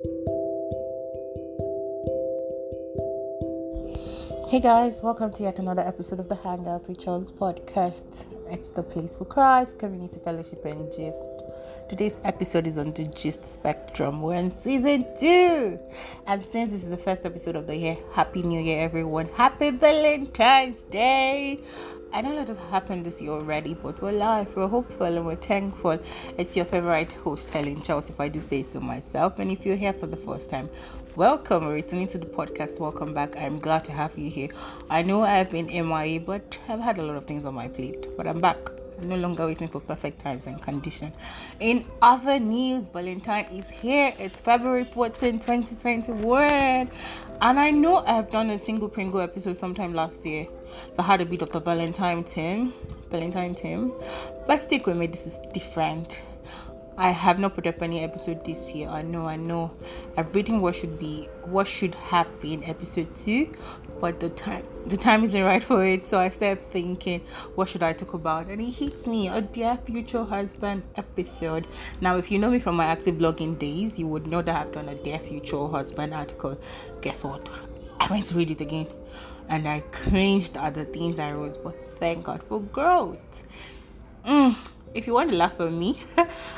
Hey guys, welcome to yet another episode of the Hangout with Charles podcast. It's the place for Christ, community fellowship, and gist. Today's episode is on the gist spectrum. We're in season 2, and since this is the first episode of the year, Happy New Year, everyone! Happy Valentine's Day! I know that just happened this year already, but we're live, we're hopeful, and we're thankful. It's your favorite host, Helen Charles, if I do say so myself. And if you're here for the first time, welcome. We're returning to the podcast. Welcome back. I'm glad to have you here. I know I've been MIA, but I've had a lot of things on my plate. But I'm back. I'm no longer waiting for perfect times and condition. In other news, Valentine is here. It's February 14, 2021. And I know I've done a single Pringle episode sometime last year that had a bit of the Valentine theme. But stick with me, this is different. I have not put up any episode this year. I know. I've written what should happen in episode 2, but the time isn't right for it. So I started thinking, what should I talk about? And it hits me, a Dear Future Husband episode. Now, if you know me from my active blogging days, you would know that I've done a Dear Future Husband article. Guess what? I went to read it again, and I cringed at the things I wrote. But thank God for growth. If you want to laugh at me,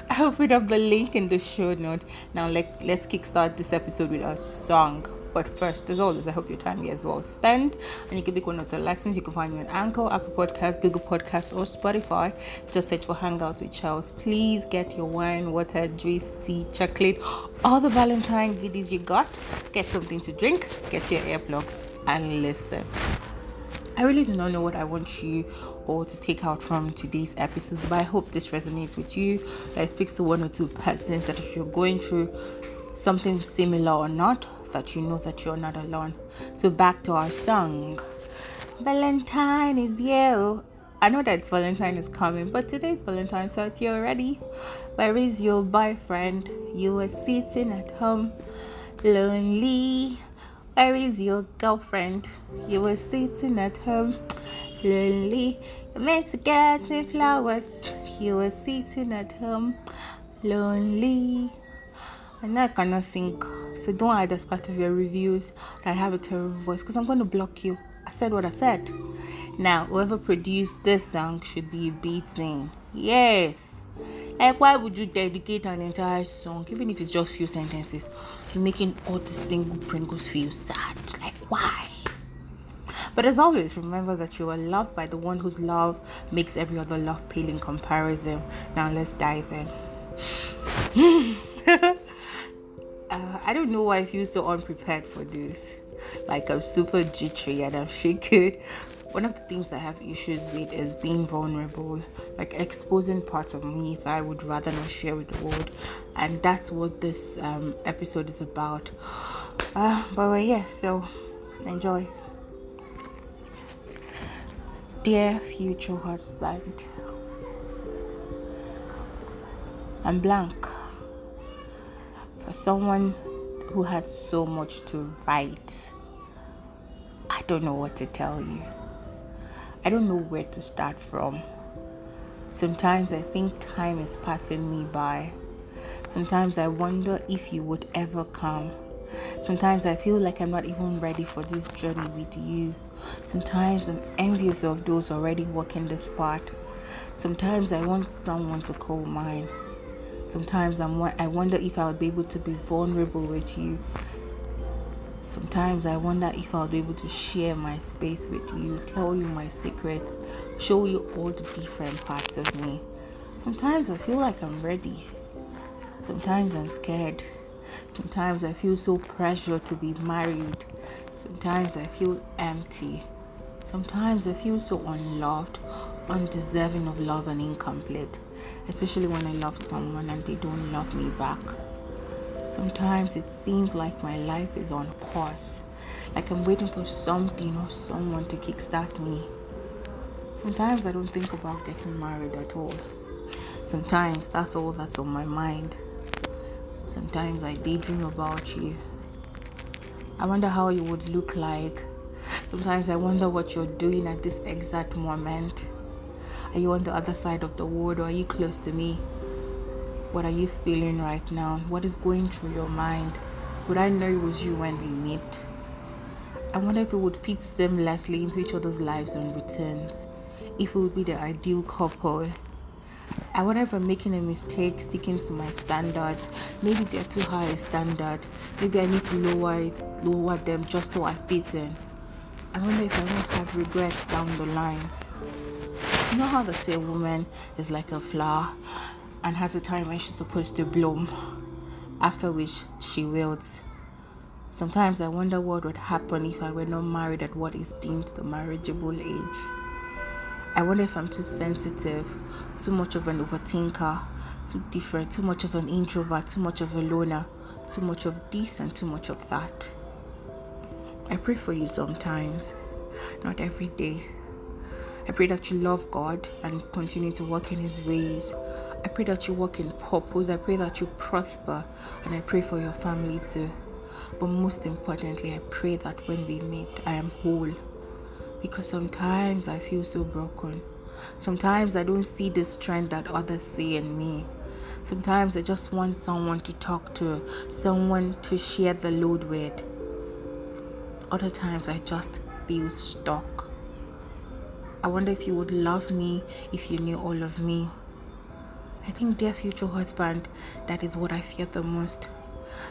I'll put up the link in the show note. Now let's kickstart this episode with a song. But first, as always, I hope your time is well spent, and you can pick one of the lessons. You can find me on Anchor, Apple Podcasts, Google Podcasts, or Spotify. Just search for Hangout with Charles. Please get your wine, water, juice, tea, chocolate, all the Valentine goodies you got. Get something to drink, get your earplugs, and listen. I really do not know what I want you all to take out from today's episode, but I hope this resonates with you. That it speaks to one or two persons, that if you're going through something similar or not, that you know that you're not alone. So back to our song. Valentine is you. I know that Valentine is coming, but today's Valentine, so it's you already. Where is your boyfriend? You were sitting at home, lonely. Where is your girlfriend? You were sitting at home, lonely. You meant to get in flowers. You were sitting at home, lonely. And I cannot sing, so don't add as part of your reviews that I have a terrible voice, because I'm going to block you. I said what I said. Now, whoever produced this song should be beaten. Yes. Like, why would you dedicate an entire song, even if it's just few sentences, to making all the single Pringles feel sad? Like, why? But as always, remember that you are loved by the one whose love makes every other love pale in comparison. Now, let's dive in. I don't know why I feel so unprepared for this. Like, I'm super jittery and I'm shaken. One of the things I have issues with is being vulnerable, like exposing parts of me that I would rather not share with the world, and that's what this episode is about. But we're here, so enjoy. Dear future husband, I'm blank. For someone who has so much to write, I don't know what to tell you. I don't know where to start from. Sometimes I think time is passing me by. Sometimes I wonder if you would ever come. Sometimes I feel like I'm not even ready for this journey with you. Sometimes I'm envious of those already walking this path. Sometimes I want someone to call mine. Sometimes I wonder if I would be able to be vulnerable with you. Sometimes I wonder if I'll be able to share my space with you, tell you my secrets, show you all the different parts of me. Sometimes I feel like I'm ready. Sometimes I'm scared. Sometimes I feel so pressured to be married. Sometimes I feel empty. Sometimes I feel so unloved, undeserving of love, and incomplete, especially when I love someone and they don't love me back. Sometimes it seems like my life is on pause, like I'm waiting for something or someone to kickstart me. Sometimes I don't think about getting married at all. Sometimes that's all that's on my mind. Sometimes I daydream about you. I wonder how you would look like. Sometimes I wonder what you're doing at this exact moment. Are you on the other side of the world, or are you close to me? What are you feeling right now? What is going through your mind? Would I know it was you when we meet? I wonder if we would fit seamlessly into each other's lives and routines. If we would be the ideal couple. I wonder if I'm making a mistake sticking to my standards. Maybe they're too high a standard. Maybe I need to lower them just so I fit in. I wonder if I won't have regrets down the line. You know how they say a woman is like a flower and has a time when she's supposed to bloom, after which she wilts. Sometimes I wonder what would happen if I were not married at what is deemed the marriageable age. I wonder if I'm too sensitive, too much of an overthinker, too different, too much of an introvert, too much of a loner, too much of this and too much of that. I pray for you sometimes, not every day. I pray that you love God and continue to walk in His ways. I pray that you walk in purpose. I pray that you prosper, and I pray for your family too. But most importantly, I pray that when we meet, I am whole. Because sometimes I feel so broken. Sometimes I don't see the strength that others see in me. Sometimes I just want someone to talk to, someone to share the load with. Other times I just feel stuck. I wonder if you would love me if you knew all of me. I think, dear future husband, that is what I fear the most.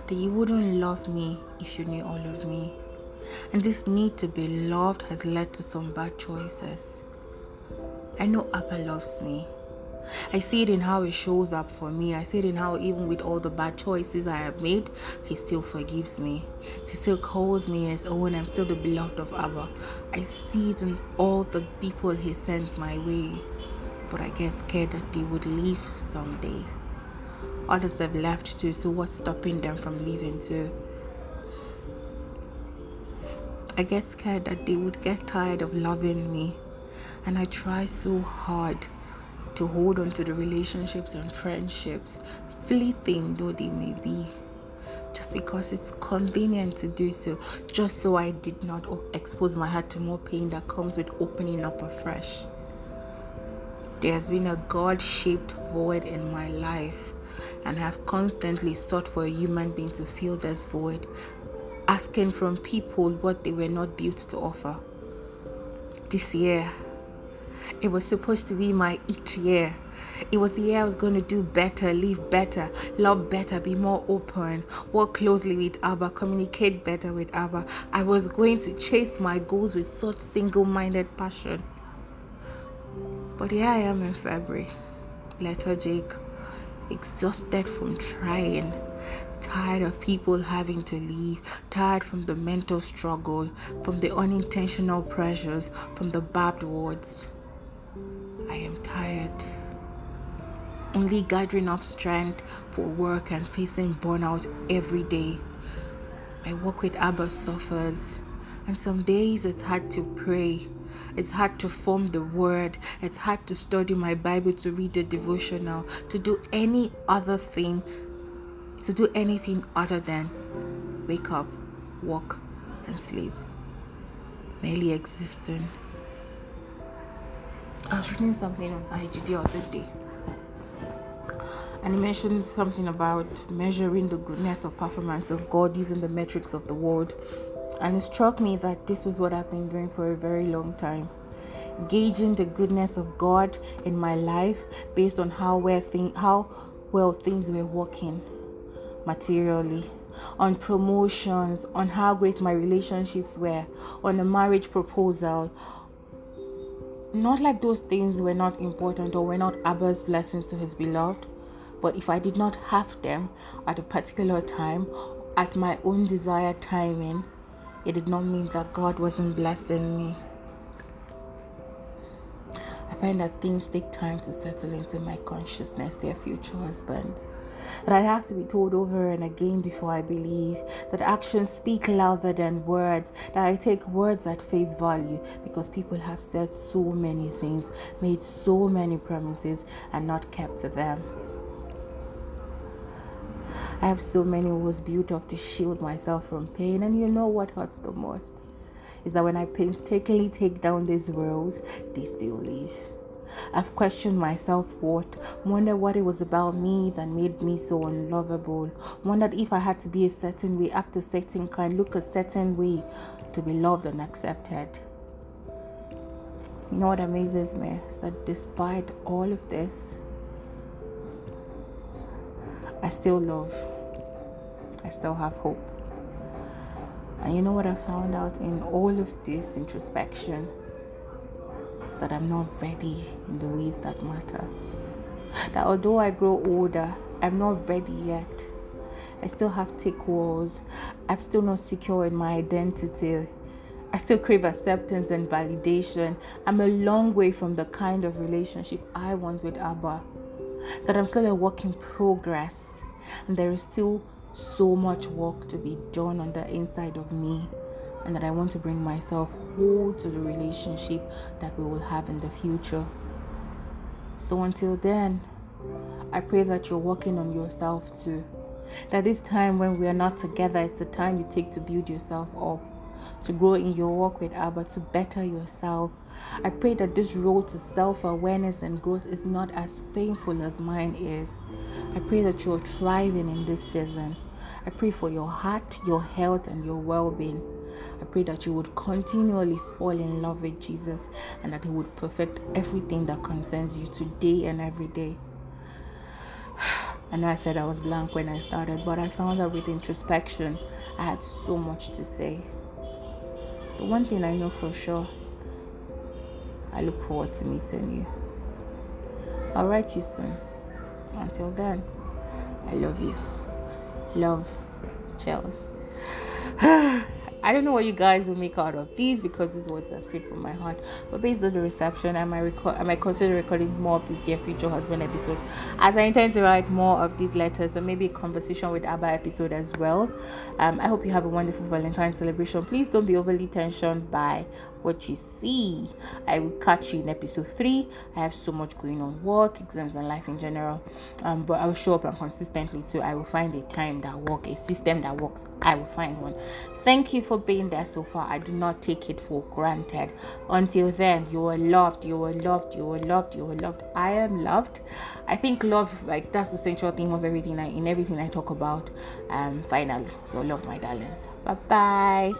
That you wouldn't love me if you knew all of me. And this need to be loved has led to some bad choices. I know Abba loves me. I see it in how he shows up for me. I see it in how even with all the bad choices I have made, he still forgives me. He still calls me his own. I'm still the beloved of Abba. I see it in all the people he sends my way. But I get scared that they would leave someday. Others have left too, so what's stopping them from leaving too? I get scared that they would get tired of loving me. And I try so hard to hold on to the relationships and friendships, fleeting though they may be, just because it's convenient to do so, just so I did not expose my heart to more pain that comes with opening up afresh. There has been a God-shaped void in my life, and I have constantly sought for a human being to fill this void, asking from people what they were not built to offer. This year, it was supposed to be my each year. It was the year I was going to do better, live better, love better, be more open, work closely with Abba, communicate better with Abba. I was going to chase my goals with such single-minded passion. But here I am in February, lethargic, exhausted from trying, tired of people having to leave, tired from the mental struggle, from the unintentional pressures, from the barbed words. I am tired. Only gathering up strength for work and facing burnout every day. My work with Abba suffers, and some days it's hard to pray. It's hard to form the word. It's hard to study my Bible, to read the devotional, to do any other thing, to do anything other than wake up, walk, and sleep. Merely existing. I was reading something on IG the other day, and it mentioned something about measuring the goodness of performance of God using the metrics of the world. And it struck me that this was what I've been doing for a very long time. Gauging the goodness of God in my life based on how well things were working materially, on promotions, on how great my relationships were, on a marriage proposal. Not like those things were not important or were not Abba's blessings to his beloved, but if I did not have them at a particular time, at my own desired timing, it did not mean that God wasn't blessing me. I find that things take time to settle into my consciousness, dear future husband. That I have to be told over and again before I believe, that actions speak louder than words, that I take words at face value because people have said so many things, made so many promises, and not kept to them. I have so many walls built up to shield myself from pain, and you know what hurts the most? Is that when I painstakingly take down these walls, they still live. I've questioned my self-worth, wondered what it was about me that made me so unlovable, wondered if I had to be a certain way, act a certain kind, look a certain way to be loved and accepted. You know what amazes me is that despite all of this, I still love. I still have hope. And you know what I found out in all of this introspection is that I'm not ready in the ways that matter. That although I grow older, I'm not ready yet. I still have thick walls. I'm still not secure in my identity. I still crave acceptance and validation. I'm a long way from the kind of relationship I want with Abba. That I'm still a work in progress. And there is still so much work to be done on the inside of me. And that I want to bring myself whole to the relationship that we will have in the future. So until then, I pray that you're working on yourself too. That this time when we are not together, it's the time you take to build yourself up, to grow in your walk with Abba, to better yourself. I pray that this road to self-awareness and growth is not as painful as mine is. I pray that you're thriving in this season. I pray for your heart, your health, and your well-being. I pray that you would continually fall in love with Jesus and that He would perfect everything that concerns you today and every day. I know I said I was blank when I started, but I found that with introspection, I had so much to say. The one thing I know for sure, I look forward to meeting you. I'll write you soon. Until then, I love you. Love, Chels. I don't know what you guys will make out of these because these words are straight from my heart. But based on the reception, I might consider recording more of this Dear Future Husband episode, as I intend to write more of these letters and maybe a conversation with Abba episode as well. I hope you have a wonderful Valentine's celebration. Please don't be overly tensioned by what you see. I will catch you in episode 3. I have so much going on, work, exams, and life in general. But I will show up and consistently too. I will find a time that works, a system that works. I will find one. Thank you for being there so far. I do not take it for granted. Until then, you are loved, you are loved, you are loved, you are loved. I am loved. I think love, like, that's the central theme of everything in everything I talk about. Finally, you're loved, my darlings. Bye bye.